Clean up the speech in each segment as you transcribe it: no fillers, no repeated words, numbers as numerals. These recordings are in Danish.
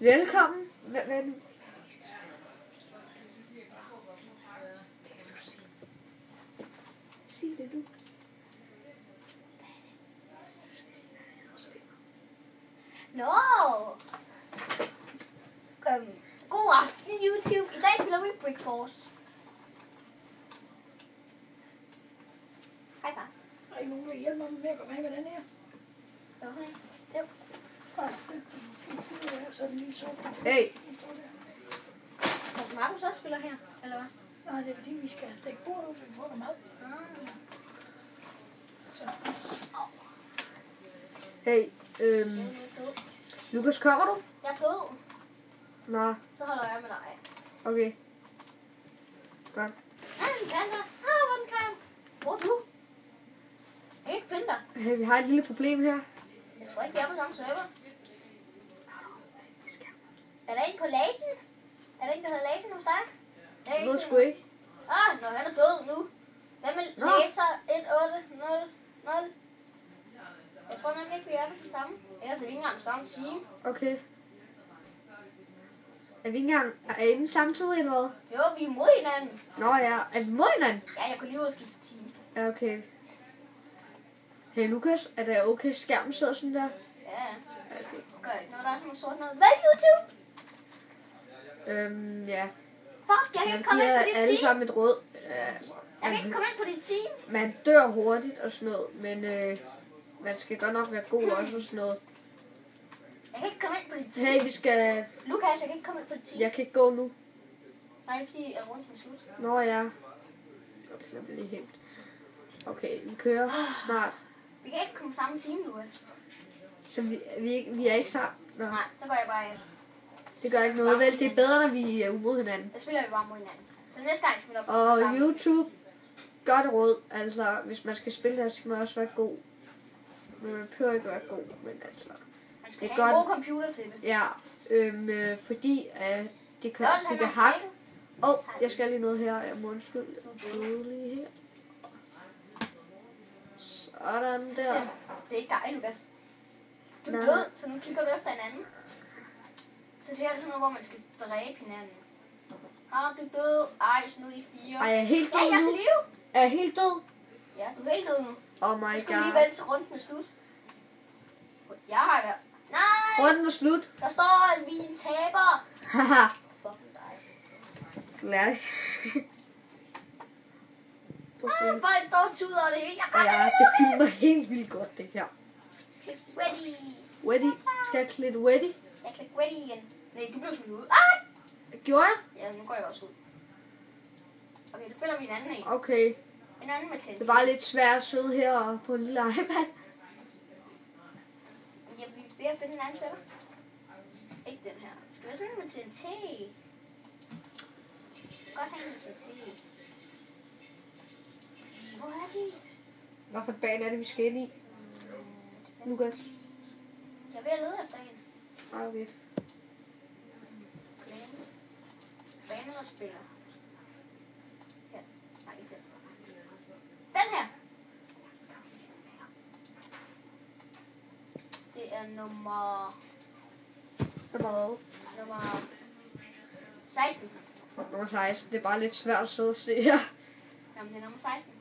Velkommen. Hvad nu? Sig det nu. Nå! God aften, YouTube. I dag spiller vi Brick Force. Hej, far. Der er ikke nogen, der hjælper mig med at komme af med den her. Okay. Jo. Bare flyt den fyre her, så den lige så. Hey. Så Markus også spiller her, eller hvad? Nej, det er fordi, vi skal dække bordet ud, så vi får noget mad. Så. Hey, Lukas, kommer du? Jeg er død. Nå, Så holder jeg med dig. okay. Godt. En panda. Hvor den kan. Hvor er du? Jeg kan ikke finde dig. Hey, vi har et lille problem her. Jeg tror ikke, vi er på samme server. Er der en på Lasen? Er der en, der hedder Lasen hos dig? Jeg ved sgu ikke. Nå, han er død nu. Hvad med Laser 1800? Jeg tror nemlig ikke, vi er på det samme. Ellers er vi ikke engang på samme team. Okay. Er vi ikke engang i den samtidig, eller hvad? Jo, vi er mod hinanden. Nå ja, er vi mod hinanden? Ja, jeg kunne lige ud og skifte team. Ja, okay. Hey Lukas, er det okay, skærmen sidder sådan der? Ja, Okay. gør ikke noget. Der er sådan noget sort noget. Hvad, YouTube? Ja. Fuck, jeg kan ikke komme De ind er på dit alle team. sammen et råd. Jeg kan ikke komme ind på dit team. Man dør hurtigt og sådan noget, men man skal godt nok være god også og sådan noget. Jeg kan ikke komme ind på dit team. Hey, vi skal... Lukas, jeg kan ikke komme ind på dit team. Jeg kan ikke gå nu. Nej, fordi runden er slut. Nå ja. Godt, slap lige helt. Okay, vi kører snart. Vi kan ikke komme samme team, Lukas. Så vi er ikke sammen. Nå, Nej, så går jeg bare ind. det gør ikke noget. Vel, det er bedre, når vi er imod hinanden. Så spiller vi bare mod hinanden. Så næste gang skal vi nok på Og sammen. YouTube, godt råd. Altså, hvis man skal spille det her, så skal man også være god. Men man behøver ikke være god, men altså... Man skal det er have en godt. god computer til det. Ja, fordi det kan hakke. Jeg skal lige noget her. Jeg må undskylde. Lige her. Sådan der. Det er ikke dig, Lukas. Du er Nej. død, så nu kigger du efter en anden. Så det er sådan noget, hvor man skal dræbe hinanden. Du er død. Ej, snud i 4. Ej, jeg er helt død Ja, jeg er nu. til live. Er jeg helt død? Ja, du er helt død nu. Oh my Så skal vi lige god. vente til runden er slut. Jeg har været... Nej! Runden er slut. Der står, at vi er en taber. Haha. Fucking dig. Du lærer det. Prøv at se. Folk står tuder over det hele. Jeg kan Ja, det filmer helt vildt godt, det her. Klik ready. Ready? Skal jeg klikke ready? Jeg klikker ready igen. Nej, du blev smidt ud. Ej! Gjorde jeg? Ja, nu går jeg også ud. Okay, nu finder vi en anden en. Okay. En anden med tændt. Det var lidt svært at sidde her på en lille iPad. Ja, vi er ved at finde en anden spiller. Ikke den her. Skal være sådan en med TNT? Godt have en med TNT. Hvor er de? Hvad for bane er det, vi skal ind i? Lukas? Jeg er ved at lede efter en. Okay. Banen og spiller. Ja. Nej, ikke den. Den her. Det er nummer 16. Nummer 16. Det er bare lidt svært at sidde og se her. Jamen, det er nummer 16.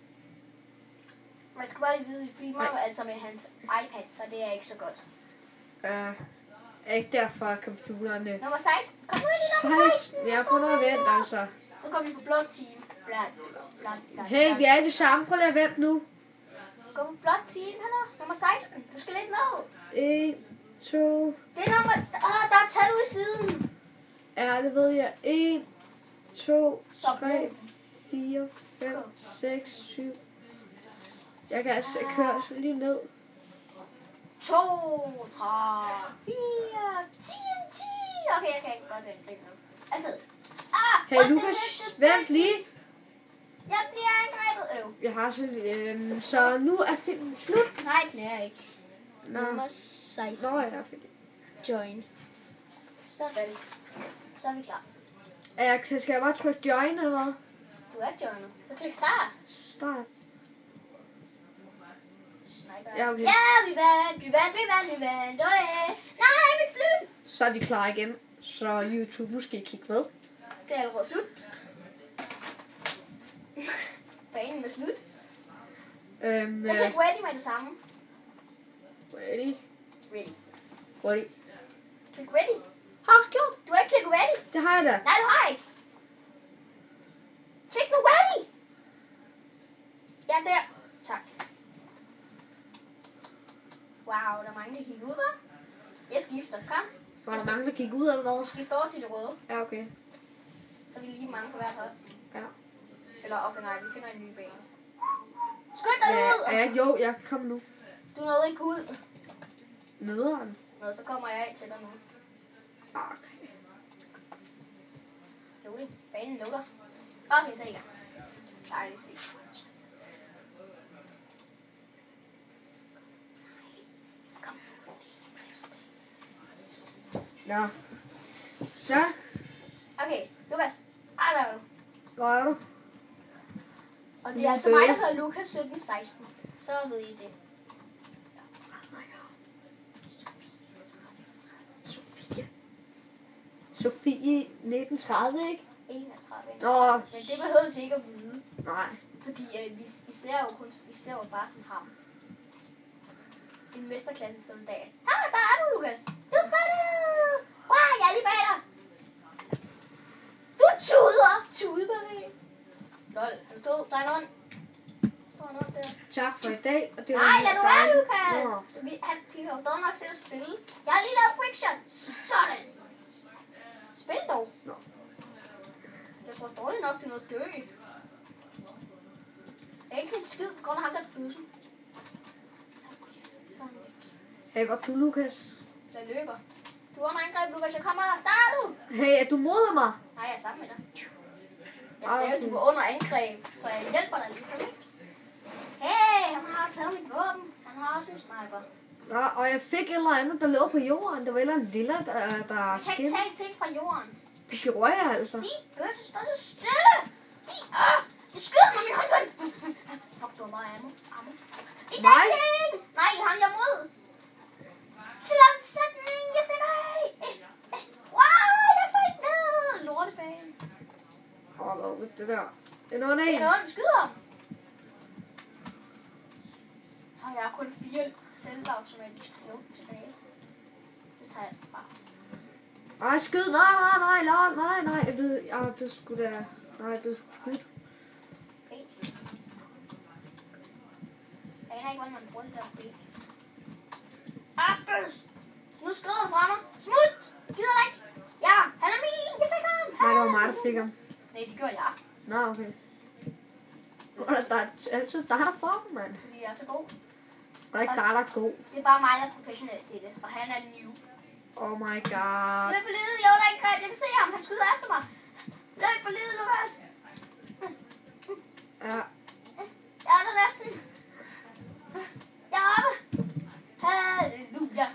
Man skal bare lige vide, at vi filmer altså med hans iPad, så det er ikke så godt. Er ikke derfor computeren... Nummer 16. Kom nu ind i nummer 16. Ja, prøv nu at vente, altså. Så går vi på blot team. Hey, vi er i det samme. Prøv lige at vente nu. Gå på blot team, hallo. Nummer 16. Du skal lidt ned. 1, 2... Det er nummer... der er tal ude i siden. Ja, det ved jeg. 1, 2, Så 3, 4, 5, 6, 7. Jeg kan altså køre lige ned. 2, 3, 4, 10. Okay, jeg kan ikke godt vente lidt nu. Afsted. Hey Lukas, vent lige. Jeg bliver angrebet. Jeg har så nu er filmen slut. Nej, den er ikke. Nå, Nummer 16. nå ja, fordi. Join. Så er det. Så er vi klar. Skal jeg bare trykke join eller hvad? Du er joiner. Så klik start. Start. Sniper. Ja, okay. Ja, vi vandt. Nej, mit fly. Så er vi klar igen. Så YouTube, nu skal I kigge med. Det er allerede slut. Banen er slut. Så klik ready med det samme. Ready. Ready. Klik ready. Har du gjort? Du har ikke klikket ready. Det har jeg da. Nej, du har ikke. Klik nu ready. Ja, der. Tak. Wow, der er mange, der kigger ud, hva'? Jeg skifter. Kom. Var der mange, der gik ud eller hvad? Skift over til det røde. Ja, okay. Så er vi lige mange på hvert hold. Ja. Eller okay, nej, vi finder en ny bane. Skynd dig ud! Ja, jo, jeg kom nu. Du nåede ikke ud. Nederen. Nå, så kommer jeg af til dig nu. Okay. Loading. Banen loader. Okay, så er I gang. Dejligt. Kom. Nå. Så. Okay, Lukas. Der er du. Hvor er du? Og det er altså mig, der hedder Lukas 1716. Så ved I det. Sofie 1930, ikke? 31. Nå. Men det behøves ikke at vide. Nej. Fordi vi ser jo bare som ham. En mesterklasse soldat. Der er du, Lukas. Du er færdig. Wow, jeg er lige bag dig. Du tuder bag. Lol, er du død? Der er nogen. Der. Tak for i dag. Og det var Nej, lad nu være, dejligt. Lukas. De har jo dog nok til at spille. Jeg har lige lavet quickshot. Sådan. Spil dog. Nå. Jeg tror dårligt nok, det er noget dø. Jeg er ikke set skid på grund af ham der på bussen. Hey, hvor er du, Lukas? Jeg løber. Du er under angreb, Lukas. Jeg kommer. Der er du. Hey, er du mod mig? Nej, jeg er sammen med dig. Jeg sagde, at du var under angreb, så jeg hjælper dig ligesom, ikke? Hey, han har taget mit våben. Han har også en sniper. Nå, og jeg fik et eller andet, der lå på jorden. Der var et eller andet lille, der Jeg kan ikke skinnede. tage ting fra jorden. Det gjorde jeg altså. De bøsse står så stille. De skyder mig med håndgun. Fuck, du har meget ammo. Nej. Nej, ham jeg mod. Slap sætning, jeg stikker af. Wow, jeg faldt ned. Lortebane. Hvad med det der? Det er noget af Det en. er noget, skyder. Og jeg har kun 4 selvautomatiske lån tilbage. Så tager jeg bare. Ej, skyd. Nej. Jeg er blevet skudt af. Nej, jeg er blevet skudt. Okay. Jeg aner ikke, hvordan man bruger det der ben. Bøs! Nu skrider han fra mig. Smut! Jeg gider dig ikke. Ja, han er min. Jeg fik ham. Nej, det var mig, der fik ham. Nej, det gjorde jeg. Nå, okay. Der er altid dig, der får dem, mand. Fordi jeg er så god. Og der er ikke dig, der er god. Det er bare mig, der er professionel til det. Og han er new. Oh my god. Løb for livet. Jeg er under angreb. Jeg kan se ham. Han skyder efter mig. Løb for livet, Lukas. Ja. Jeg er der næsten. Jeg er oppe. Halleluja.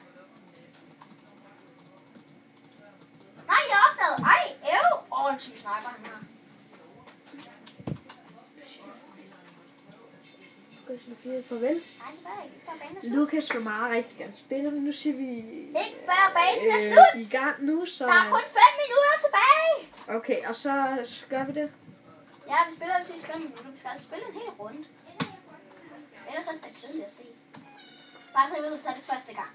Nej, jeg er opdaget. Ej, en syg sniper, han har. Farvel. Nej, det var ikke. Før banen er slut. Lukas vil meget rigtig gerne spille, men nu siger vi... Ikke før banen er slut. I gang nu, så... Der er kun 5 minutter tilbage. Okay, og så gør vi det. Ja, vi spiller de sidste 5 minutter. Vi skal altså spille en hel runde. Ellers er det kedeligt at se. Bare så jeg ved, så er det første gang.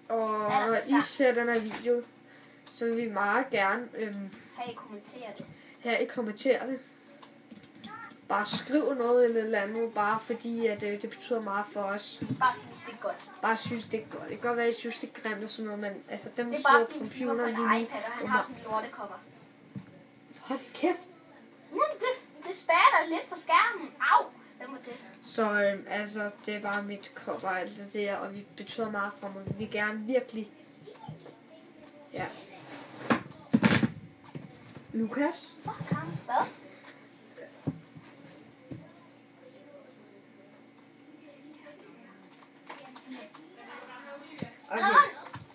Og når I ser den her video, så vil vi meget gerne Her I kommenterer det. her I kommenterer det. Bare skriv noget eller andet, bare fordi at, det betyder meget for os. Bare synes, det er godt. Bare synes, det er godt. Det kan godt være, at I synes, det er grimt og sådan noget, men altså dem, Det der er bare sidder fordi, på vi filmer på computeren en lige nu... iPad, og han har sådan en lortecover. Hold kæft. Men det spatter lidt for skærmen. Au! Hvem var det? Så altså, det er bare mit cover og alt det der, og vi betyder meget for mig. Vi vil gerne virkelig... Ja. Lukas? Fuck ham. Hvad? Okay.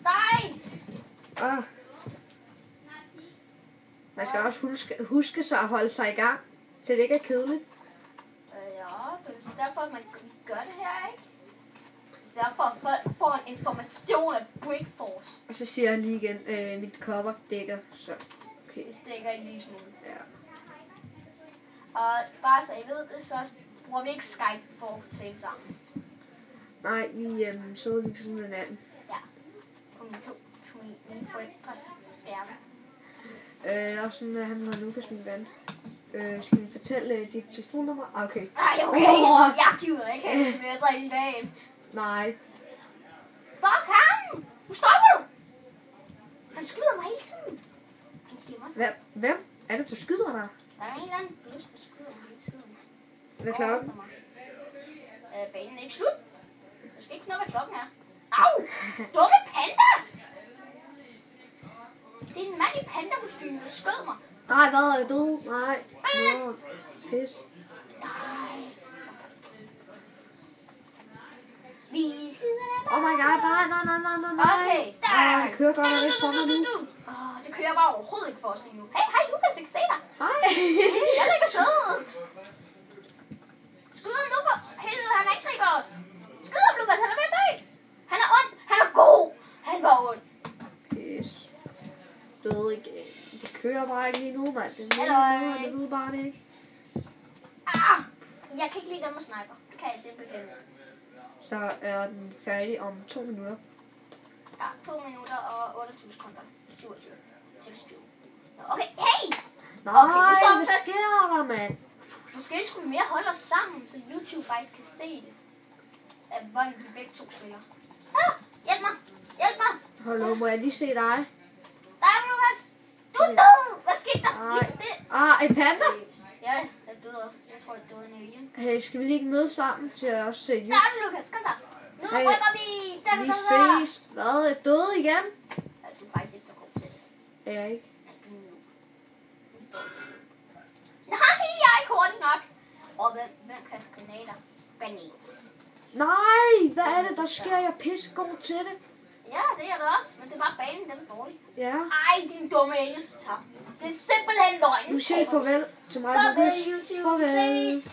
Nej! Ah. Man skal også huske så at holde sig i gang, så det ikke er kedeligt. Ja, det er derfor, at man gør det her, ikke? Det er derfor, at folk får en information af Breakforce. Og så så siger jeg lige igen, mit cover dækker, så okay. Det stikker en lille smule. Ja. Og bare så I ved det, så bruger vi ikke Skype for at tale sammen. Nej, vi så ligesom den anden. Ja, på mine forældres skærme. Der er sådan, at han har Lukas, min ven. Skal vi fortælle dit telefonnummer? Okay. Ej, okay. Jeg gider ikke have sms'er hele dagen. Nej. Fuck ham! Nu stopper du! Han skyder mig hele tiden. Han gemmer sig. Hvem er det, du skyder dig? Der er en eller anden bøs, der skyder mig hele tiden. Hvad er klokken? Banen er ikke slut. Så skal ikke finde ud af, hvad klokken er. Au! Dumme panda! Det er en mand i pandakostyme, der skød mig. Nej, hvad er du? Nej. Nå, pis. Nej. Vi skyder. Oh my god, nej. Okay, der. Det kører godt nok ikke for mig nu. Det kører bare overhovedet ikke for os lige nu. Hej Lukas, jeg kan se dig. Hej. Jeg ligger sød. Skyd ham nu for helvede, han angriber os. Skyd ham, Lukas, han er ved at dø. Han er ond, han er god. Han var ond. Pis. Døde ikke. Det kører bare ikke lige nu, mand. Det ved bare det ikke. Jeg kan ikke lide dem med sniper. Det kan jeg simpelthen. Så er den færdig om 2 minutter. Ja, 2 minutter og 28 sekunder. 27. 26. Okay, hey! Nej, Okay, hvad sker der, mand? Måske skulle vi mere holde os sammen, så YouTube faktisk kan se det. Hvordan vi begge to spiller. Hjælp mig! Hjælp mig! Hallo, må jeg lige se dig? Der er Lukas! Du er død! Hvad skete der Nej. lige for det? En panda? Ja, jeg døde også. Jeg tror, jeg døde en alien. Hey, skal vi lige møde sammen til at også se Der YouTube? er Lukas, kom så. Nu Hey, rykker vi. Vi ses. Hvad? Er døde igen? Ja, du er faktisk ikke så god til det. Er jeg ikke? Nej, jeg er ikke hurtig nok. Og hvem kaster granater? Banans. Nej, hvad er det, der sker? Jeg er pissegod til det. Ja, det er det også. Men det er bare banen, den er dårlig. Ja. Ej, din dumme aliens tager. Det er simpelthen løgn. Nu siger I farvel til mig, Farvel, Lukas. YouTube. Farvel. Se.